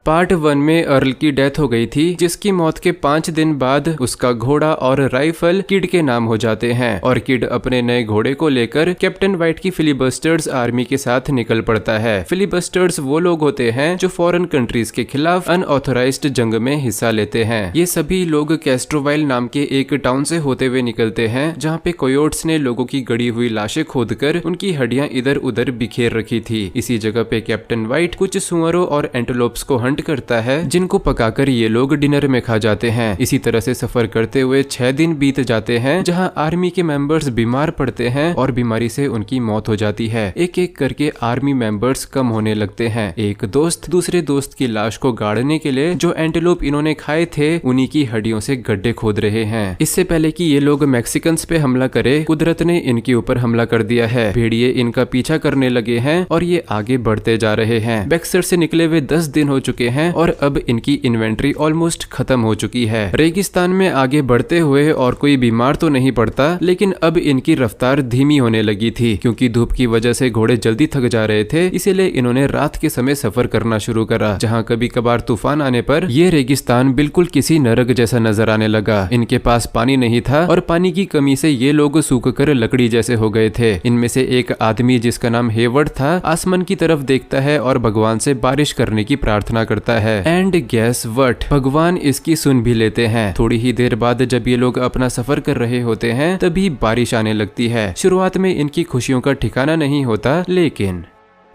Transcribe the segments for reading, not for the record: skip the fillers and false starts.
Part 1 में earl की death हो गई थी, जिसकी मौत के 5 दिन बाद उसका घोड़ा और राइफल किड के नाम हो जाते हैं और किड अपने नए घोड़े को लेकर कैप्टन व्हाइट की फिलिबस्टर्स आर्मी के साथ निकल पड़ता है। फिलिबस्टर्स वो लोग होते हैं जो फॉरेन कंट्रीज के खिलाफ अनऑथराइज्ड जंग में हिस्सा लेते हैं। ये सभी लोग कैस्ट्रोवाइल नाम के एक टाउन से होते हुए निकलते हैं, जहाँ पे कोयोट्स ने लोगों की गड़ी हुई लाशें खोदकर उनकी हड्डियां इधर उधर बिखेर रखी थी। इसी जगह पे कैप्टन व्हाइट कुछ सुअरों और एंटेलोप्स को करता है, जिनको पकाकर ये लोग डिनर में खा जाते हैं। इसी तरह से सफर करते हुए 6 दिन बीत जाते हैं, जहां आर्मी के मेंबर्स बीमार पड़ते हैं और बीमारी से उनकी मौत हो जाती है। एक एक करके आर्मी मेंबर्स कम होने लगते हैं। एक दोस्त दूसरे दोस्त की लाश को गाड़ने के लिए जो एंटेलोप इन्होंने खाए थे, उन्हीं की हड्डियों से गड्ढे खोद रहे हैं। इससे पहले कि ये लोग मैक्सिकन्स पे हमला करे, कुदरत ने इनके ऊपर हमला कर दिया है। भेड़िए इनका पीछा करने लगे हैं और ये आगे बढ़ते जा रहे हैं। बैक्सर से निकले हुए 10 दिन हो चुके हैं और अब इनकी इन्वेंट्री ऑलमोस्ट खत्म हो चुकी है। रेगिस्तान में आगे बढ़ते हुए और कोई बीमार तो नहीं पड़ता, लेकिन अब इनकी रफ्तार धीमी होने लगी थी, क्योंकि धूप की वजह से घोड़े जल्दी थक जा रहे थे। इसीलिए इन्होंने रात के समय सफर करना शुरू करा, जहां कभी कभार तूफान आने पर यह रेगिस्तान बिल्कुल किसी नरक जैसा नजर आने लगा। इनके पास पानी नहीं था और पानी की कमी से ये लोग सूख कर लकड़ी जैसे हो गए थे। इनमें से एक आदमी, जिसका नाम हेवर्ड था, आसमान की तरफ देखता है और भगवान से बारिश करने की प्रार्थना करता है। एंड गेस व्हाट, भगवान इसकी सुन भी लेते हैं। थोड़ी ही देर बाद जब ये लोग अपना सफर कर रहे होते हैं, तभी बारिश आने लगती है। शुरुआत में इनकी खुशियों का ठिकाना नहीं होता, लेकिन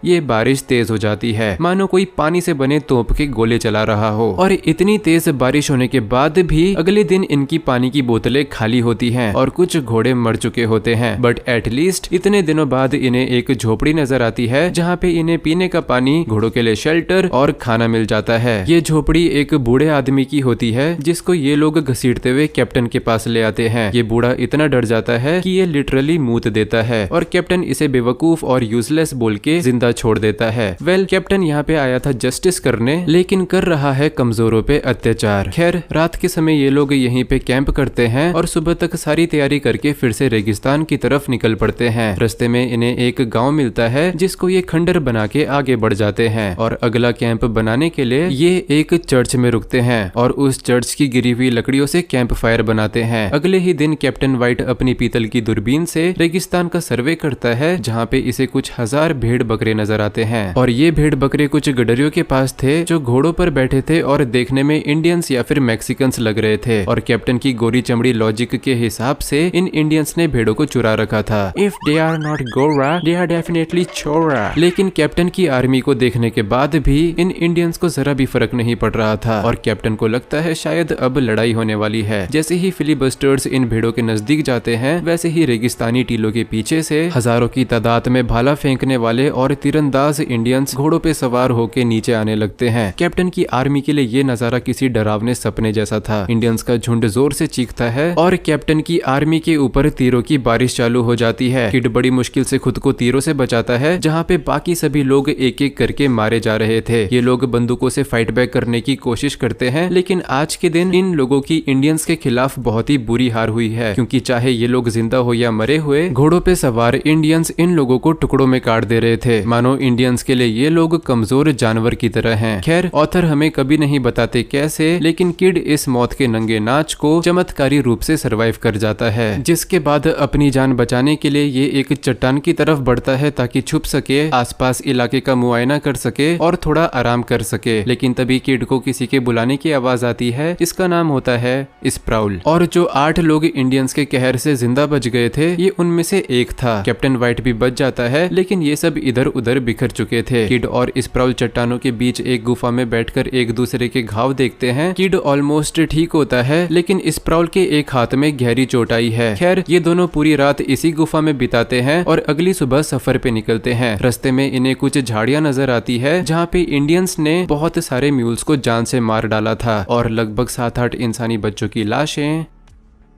ये बारिश तेज हो जाती है, मानो कोई पानी से बने तोप के गोले चला रहा हो। और इतनी तेज बारिश होने के बाद भी अगले दिन इनकी पानी की बोतलें खाली होती हैं और कुछ घोड़े मर चुके होते हैं। बट एटलीस्ट इतने दिनों बाद इन्हें एक झोपड़ी नजर आती है, जहाँ पे इन्हें पीने का पानी, घोड़ों के लिए शेल्टर और खाना मिल जाता है। ये झोपड़ी एक बूढ़े आदमी की होती है, जिसको ये लोग घसीटते हुए कैप्टन के पास ले आते हैं। ये बूढ़ा इतना डर जाता है कि ये लिटरली मूत देता है और कैप्टन इसे बेवकूफ और यूजलेस बोल के जिंदा छोड़ देता है। कैप्टन यहाँ पे आया था जस्टिस करने, लेकिन कर रहा है कमजोरों पे अत्याचार। खैर, रात के समय ये लोग यहीं पे कैंप करते हैं और सुबह तक सारी तैयारी करके फिर से रेगिस्तान की तरफ निकल पड़ते हैं। रास्ते में इन्हें एक गांव मिलता है, जिसको ये खंडर बना के आगे बढ़ जाते हैं और अगला कैंप बनाने के लिए ये एक चर्च में रुकते हैं और उस चर्च की गिरी हुई लकड़ियों से कैंप फायर बनाते हैं। अगले ही दिन कैप्टन व्हाइट अपनी पीतल की दूरबीन से रेगिस्तान का सर्वे करता है, जहाँ पे इसे कुछ हजार भेड़ बकरे नजर आते हैं और ये भेड़ बकरे कुछ गडरियों के पास थे, जो घोड़ों पर बैठे थे और देखने में इंडियंस या फिर मैक्सिकन्स लग रहे थे। और कैप्टन की गोरी चमड़ी लॉजिक के हिसाब से इन इंडियंस ने भेड़ों को चुरा रखा था। इफ दे आर नॉट गोरा, दे आर डेफिनेटली चोरा। लेकिन कैप्टन की आर्मी को देखने के बाद भी इन इंडियंस को जरा भी फर्क नहीं पड़ रहा था और कैप्टन को लगता है शायद अब लड़ाई होने वाली है। जैसे ही फिलिबस्टर्स इन भेड़ों के नजदीक जाते हैं, वैसे ही रेगिस्तानी टीलों के पीछे से हजारों की तादाद में भाला फेंकने वाले और तीरंदाज इंडियंस घोड़ों पे सवार होके नीचे आने लगते हैं। कैप्टन की आर्मी के लिए ये नजारा किसी डरावने सपने जैसा था। इंडियंस का झुंड जोर से चीखता है और कैप्टन की आर्मी के ऊपर तीरों की बारिश चालू हो जाती है। किड बड़ी मुश्किल से खुद को तीरों से बचाता है, जहाँ पे बाकी सभी लोग एक एक करके मारे जा रहे थे। ये लोग बंदूकों से फाइट बैक करने की कोशिश करते हैं, लेकिन आज के दिन इन लोगों की इंडियंस के खिलाफ बहुत ही बुरी हार हुई है, क्योंकि चाहे ये लोग जिंदा हो या मरे हुए, घोड़ों पे सवार इंडियंस इन लोगों को टुकड़ों में काट दे रहे थे, मानो इंडियंस के लिए ये लोग कमजोर जानवर की तरह हैं। खैर, ऑथर हमें कभी नहीं बताते कैसे, लेकिन किड इस मौत के नंगे नाच को चमत्कारी रूप से सरवाइव कर जाता है, जिसके बाद अपनी जान बचाने के लिए ये एक चट्टान की तरफ बढ़ता है ताकि छुप सके, आसपास इलाके का मुआयना कर सके और थोड़ा आराम कर सके। लेकिन तभी किड को किसी के बुलाने की आवाज आती है। इसका नाम होता है स्प्राउल, और जो 8 लोग इंडियंस के कहर से जिंदा बच गए थे, ये उनमें से एक था। कैप्टन व्हाइट भी बच जाता है, लेकिन ये सब इधर उधर बिखर चुके थे। किड और स्प्राउल चट्टानों के बीच एक गुफा में बैठकर एक दूसरे के घाव देखते हैं। किड ऑलमोस्ट ठीक होता है, लेकिन स्प्राउल के एक हाथ में गहरी चोट आई है। खैर, ये दोनों पूरी रात इसी गुफा में बिताते हैं और अगली सुबह सफर पे निकलते हैं। रास्ते में इन्हें कुछ झाड़ियां नजर आती है, जहाँ पे इंडियंस ने बहुत सारे म्यूल्स को जान से मार डाला था और लगभग 7-8 इंसानी बच्चों की लाशें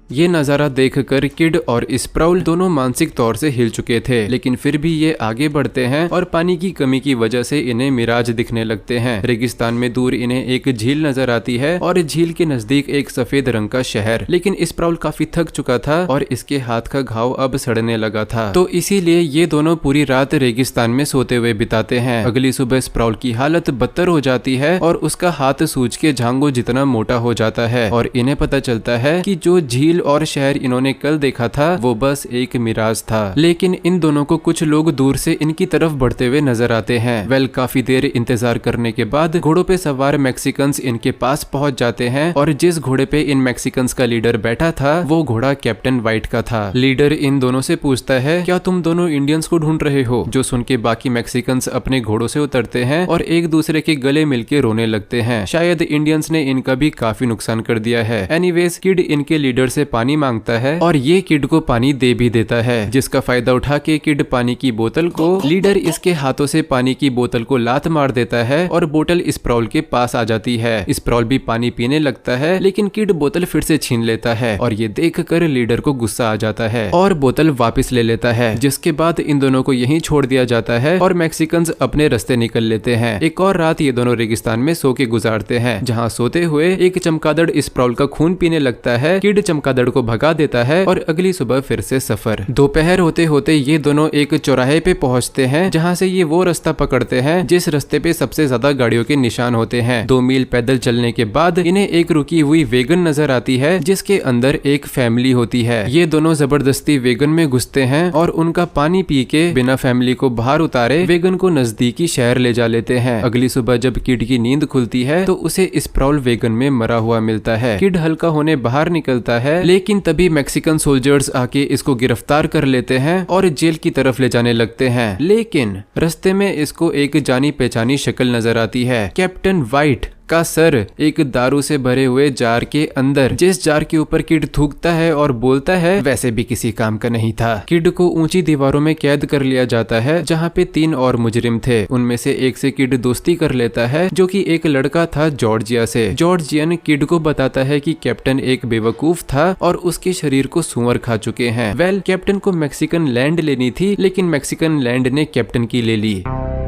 ये नजारा देखकर किड और स्प्राउल दोनों मानसिक तौर से हिल चुके थे, लेकिन फिर भी ये आगे बढ़ते हैं और पानी की कमी की वजह से इन्हें मिराज दिखने लगते हैं। रेगिस्तान में दूर इन्हें एक झील नजर आती है और झील के नजदीक एक सफेद रंग का शहर। लेकिन स्प्राउल काफी थक चुका था और इसके हाथ का घाव अब सड़ने लगा था, तो इसीलिए ये दोनों पूरी रात रेगिस्तान में सोते हुए बिताते हैं। अगली सुबह स्प्राउल की हालत बदतर हो जाती है और उसका हाथ सूज के झांगो जितना मोटा हो जाता है और इन्हें पता चलता है कि जो झील और शहर इन्होंने कल देखा था वो बस एक मिराज था। लेकिन इन दोनों को कुछ लोग दूर से इनकी तरफ बढ़ते हुए नजर आते हैं। वेल, काफी देर इंतजार करने के बाद घोड़ों पे सवार मैक्सिकन्स इनके पास पहुंच जाते हैं और जिस घोड़े पे इन मैक्सिकन्स का लीडर बैठा था वो घोड़ा कैप्टन व्हाइट का था। लीडर इन दोनों से पूछता है, क्या तुम दोनों इंडियंस को ढूंढ रहे हो? जो सुन के बाकी मैक्सिकन्स अपने घोड़ों से उतरते हैं और एक दूसरे के गले मिलके रोने लगते हैं। शायद इंडियंस ने इनका भी काफी नुकसान कर दिया है। एनीवेज, किड इनके लीडर से पानी मांगता है और ये किड को पानी दे भी देता है, जिसका फायदा उठा के किड पानी की बोतल को लीडर इसके हाथों से पानी की बोतल को लात मार देता है और बोतल स्प्राउल के पास आ जाती है। स्प्राउल भी पानी पीने लगता है, लेकिन किड बोतल फिर से छीन लेता है और ये देखकर लीडर को गुस्सा आ जाता है और बोतल वापस ले लेता है, जिसके बाद इन दोनों को यहीं छोड़ दिया जाता है और मैक्सिकन्स अपने रास्ते निकल लेते हैं। एक और रात ये दोनों रेगिस्तान में सो के गुजारते हैं, जहाँ सोते हुए एक चमगादड़ स्प्राउल का खून पीने लगता है। किड चमगादड़ को भगा देता है और अगली सुबह फिर से सफर। दोपहर होते होते ये दोनों एक चौराहे पे पहुंचते हैं, जहाँ से ये वो रास्ता पकड़ते हैं जिस रास्ते पे सबसे ज्यादा गाड़ियों के निशान होते हैं। 2 मील पैदल चलने के बाद इन्हें एक रुकी हुई वेगन नजर आती है, जिसके अंदर एक फैमिली होती है। ये दोनों जबरदस्ती वेगन में घुसते हैं और उनका पानी पी के बिना फैमिली को बाहर उतारे वेगन को नजदीकी शहर ले जा लेते हैं। अगली सुबह जब किड की नींद खुलती है तो उसे स्प्राउल वेगन में मरा हुआ मिलता है। किड हल्का होने बाहर निकलता है, लेकिन तभी मैक्सिकन सोल्जर्स आके इसको गिरफ्तार कर लेते हैं और जेल की तरफ ले जाने लगते हैं। लेकिन रास्ते में इसको एक जानी पहचानी शक्ल नजर आती है, कैप्टन व्हाइट का सर एक दारू से भरे हुए जार के अंदर, जिस जार के ऊपर किड थूकता है और बोलता है वैसे भी किसी काम का नहीं था। किड को ऊंची दीवारों में कैद कर लिया जाता है, जहाँ पे 3 और मुजरिम थे। उनमें से एक से किड दोस्ती कर लेता है, जो कि एक लड़का था जॉर्जिया से। जॉर्जियन किड को बताता है कि कैप्टन एक बेवकूफ था और उसके शरीर को सुअर खा चुके हैं। वेल, कैप्टन को मैक्सिकन लैंड लेनी थी, लेकिन मैक्सिकन लैंड ने कैप्टन की ले ली।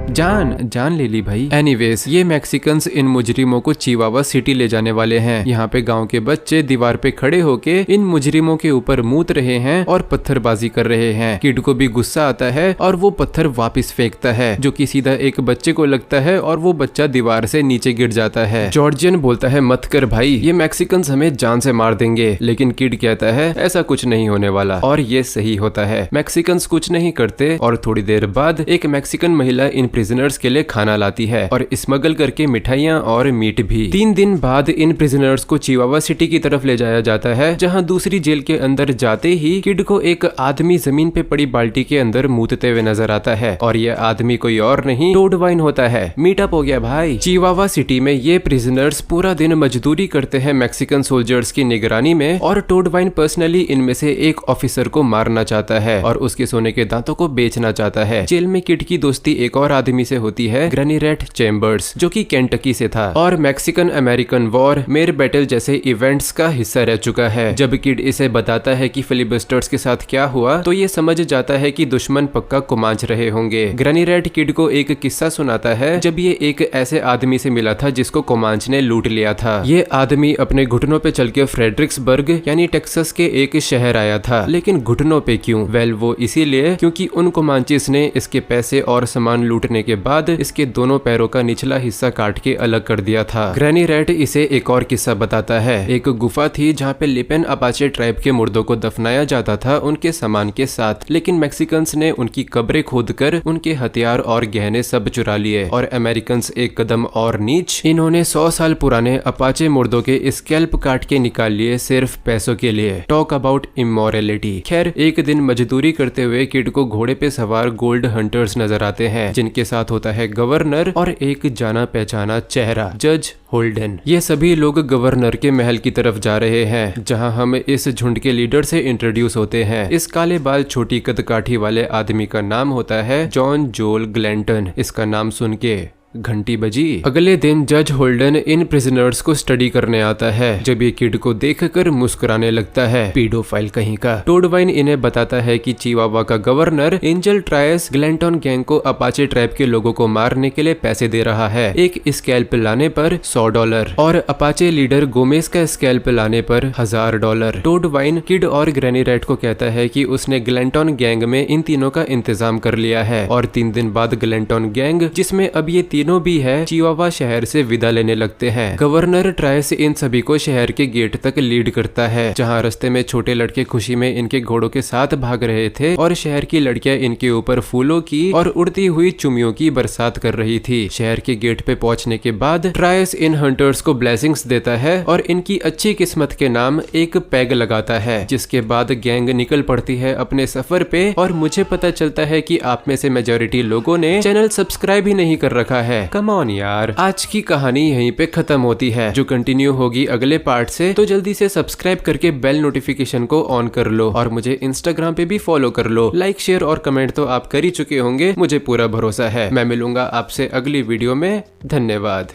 जान ले ली भाई। एनीवेज, ये मैक्सिकन्स इन मुजरिमों को चिवावा सिटी ले जाने वाले हैं। यहाँ पे गांव के बच्चे दीवार पे खड़े होके इन मुजरिमों के ऊपर मूत रहे हैं और पत्थरबाजी कर रहे हैं। किड को भी गुस्सा आता है और वो पत्थर वापस फेंकता है, जो कि सीधा एक बच्चे को लगता है और वो बच्चा दीवार से नीचे गिर जाता है। जॉर्जियन बोलता है, मत कर भाई, ये मैक्सिकन्स हमें जान से मार देंगे। लेकिन किड कहता है ऐसा कुछ नहीं होने वाला, और ये सही होता है। मैक्सिकन्स कुछ नहीं करते और थोड़ी देर बाद एक मैक्सिकन महिला इन प्रिजनर्स के लिए खाना लाती है और स्मगल करके मिठाइयाँ और मीट भी। 3 दिन बाद इन प्रिजनर्स को चिवावा सिटी की तरफ ले जाया जाता है, जहाँ दूसरी जेल के अंदर जाते ही किड को एक आदमी जमीन पे पड़ी बाल्टी के अंदर मूतते हुए नजर आता है और ये आदमी कोई और नहीं, टोड वाइन होता है। मीटअप हो गया भाई। चिवावा सिटी में ये प्रिजनर्स पूरा दिन मजदूरी करते हैं मैक्सिकन सोल्जर्स की निगरानी में, और टोड वाइन पर्सनली इनमें से एक ऑफिसर को मारना चाहता है और उसके सोने के दांतों को बेचना चाहता है। जेल में किड की दोस्ती एक और आदमी से होती है, ग्रैनी रैट चेम्बर्स, जो कि केंटकी से था और मैक्सिकन अमेरिकन वॉर, मेर बैटल जैसे इवेंट्स का हिस्सा रह चुका है। जब किड इसे बताता है कि फिलिबस्टर्स के साथ क्या हुआ, तो ये समझ जाता है कि दुश्मन पक्का कुमांच रहे होंगे। ग्रैनी रैट किड को एक किस्सा सुनाता है जब ये एक ऐसे आदमी से मिला था जिसको कोमांच ने लूट लिया था। ये आदमी अपने घुटनों पे चल के फ्रेडरिक्सबर्ग यानी टेक्सास के एक शहर आया था, लेकिन घुटनों पे क्यों? वेल, वो इसीलिए क्योंकि उन कोमांचिस ने इसके पैसे और सामान लूटने के बाद इसके दोनों पैरों का निचला हिस्सा काट के अलग कर दिया था। ग्रैनी रैट इसे एक और किस्सा बताता है। एक गुफा थी जहाँ पे लिपेन अपाचे ट्राइब के मुर्दों को दफनाया जाता था उनके सामान के साथ, लेकिन मैक्सिकन्स ने उनकी कब्रें खोदकर उनके हथियार और गहने सब चुरा लिए और अमेरिकन्स एक कदम और नीच, इन्होंने 100 साल पुराने अपाचे मुर्दों के स्कैल्प काट के निकाल लिए सिर्फ पैसों के लिए। Talk about immorality. खैर, एक दिन मजदूरी करते हुए किड को घोड़े पे सवार गोल्ड हंटर्स नजर आते हैं, जिनके साथ होता है गवर्नर और एक जाना पहचाना चेहरा, जज होल्डन। ये सभी लोग गवर्नर के महल की तरफ जा रहे हैं, जहां हम इस झुंड के लीडर से इंट्रोड्यूस होते हैं। इस काले बाल छोटी कद काठी वाले आदमी का नाम होता है जॉन जोल ग्लैंटन। इसका नाम सुन के घंटी बजी। अगले दिन जज होल्डन इन प्रिजनर्स को स्टडी करने आता है। जब ये किड को देखकर मुस्कुराने लगता है। पीडोफाइल कहीं का। टोडवाइन इन्हें बताता है कि चिवावा का गवर्नर एंजल ट्रायस ग्लेंटन गैंग को अपाचे ट्राइब के लोगों को मारने के लिए पैसे दे रहा है, एक स्कैल्प लाने पर $100 और अपाचे लीडर गोमेज का स्कैल्प लाने पर $1000। टोडवाइन किड और ग्रैनी रैट को कहता है कि उसने ग्लेंटन गैंग में इन तीनों का इंतजाम कर लिया है और 3 दिन बाद ग्लेंटन गैंग, जिसमें अब ये तीनों भी है, चिवावा शहर से विदा लेने लगते हैं। गवर्नर ट्रायस इन सभी को शहर के गेट तक लीड करता है, जहाँ रास्ते में छोटे लड़के खुशी में इनके घोड़ों के साथ भाग रहे थे और शहर की लड़कियां इनके ऊपर फूलों की और उड़ती हुई चुम्मियों की बरसात कर रही थी। शहर के गेट पे पहुंचने के बाद ट्रायस इन हंटर्स को ब्लेसिंग्स देता है और इनकी अच्छी किस्मत के नाम एक पैग लगाता है, जिसके बाद गैंग निकल पड़ती है अपने सफर पे। और मुझे पता चलता है कि आप में से मेजॉरिटी लोगों ने चैनल सब्सक्राइब ही नहीं कर रखा है। कम ऑन यार। आज की कहानी यहीं पे खत्म होती है, जो कंटिन्यू होगी अगले पार्ट से, तो जल्दी से सब्सक्राइब करके बेल नोटिफिकेशन को ऑन कर लो और मुझे इंस्टाग्राम पे भी फॉलो कर लो। लाइक शेयर और कमेंट तो आप कर ही चुके होंगे, मुझे पूरा भरोसा है। मैं मिलूंगा आपसे अगली वीडियो में। धन्यवाद।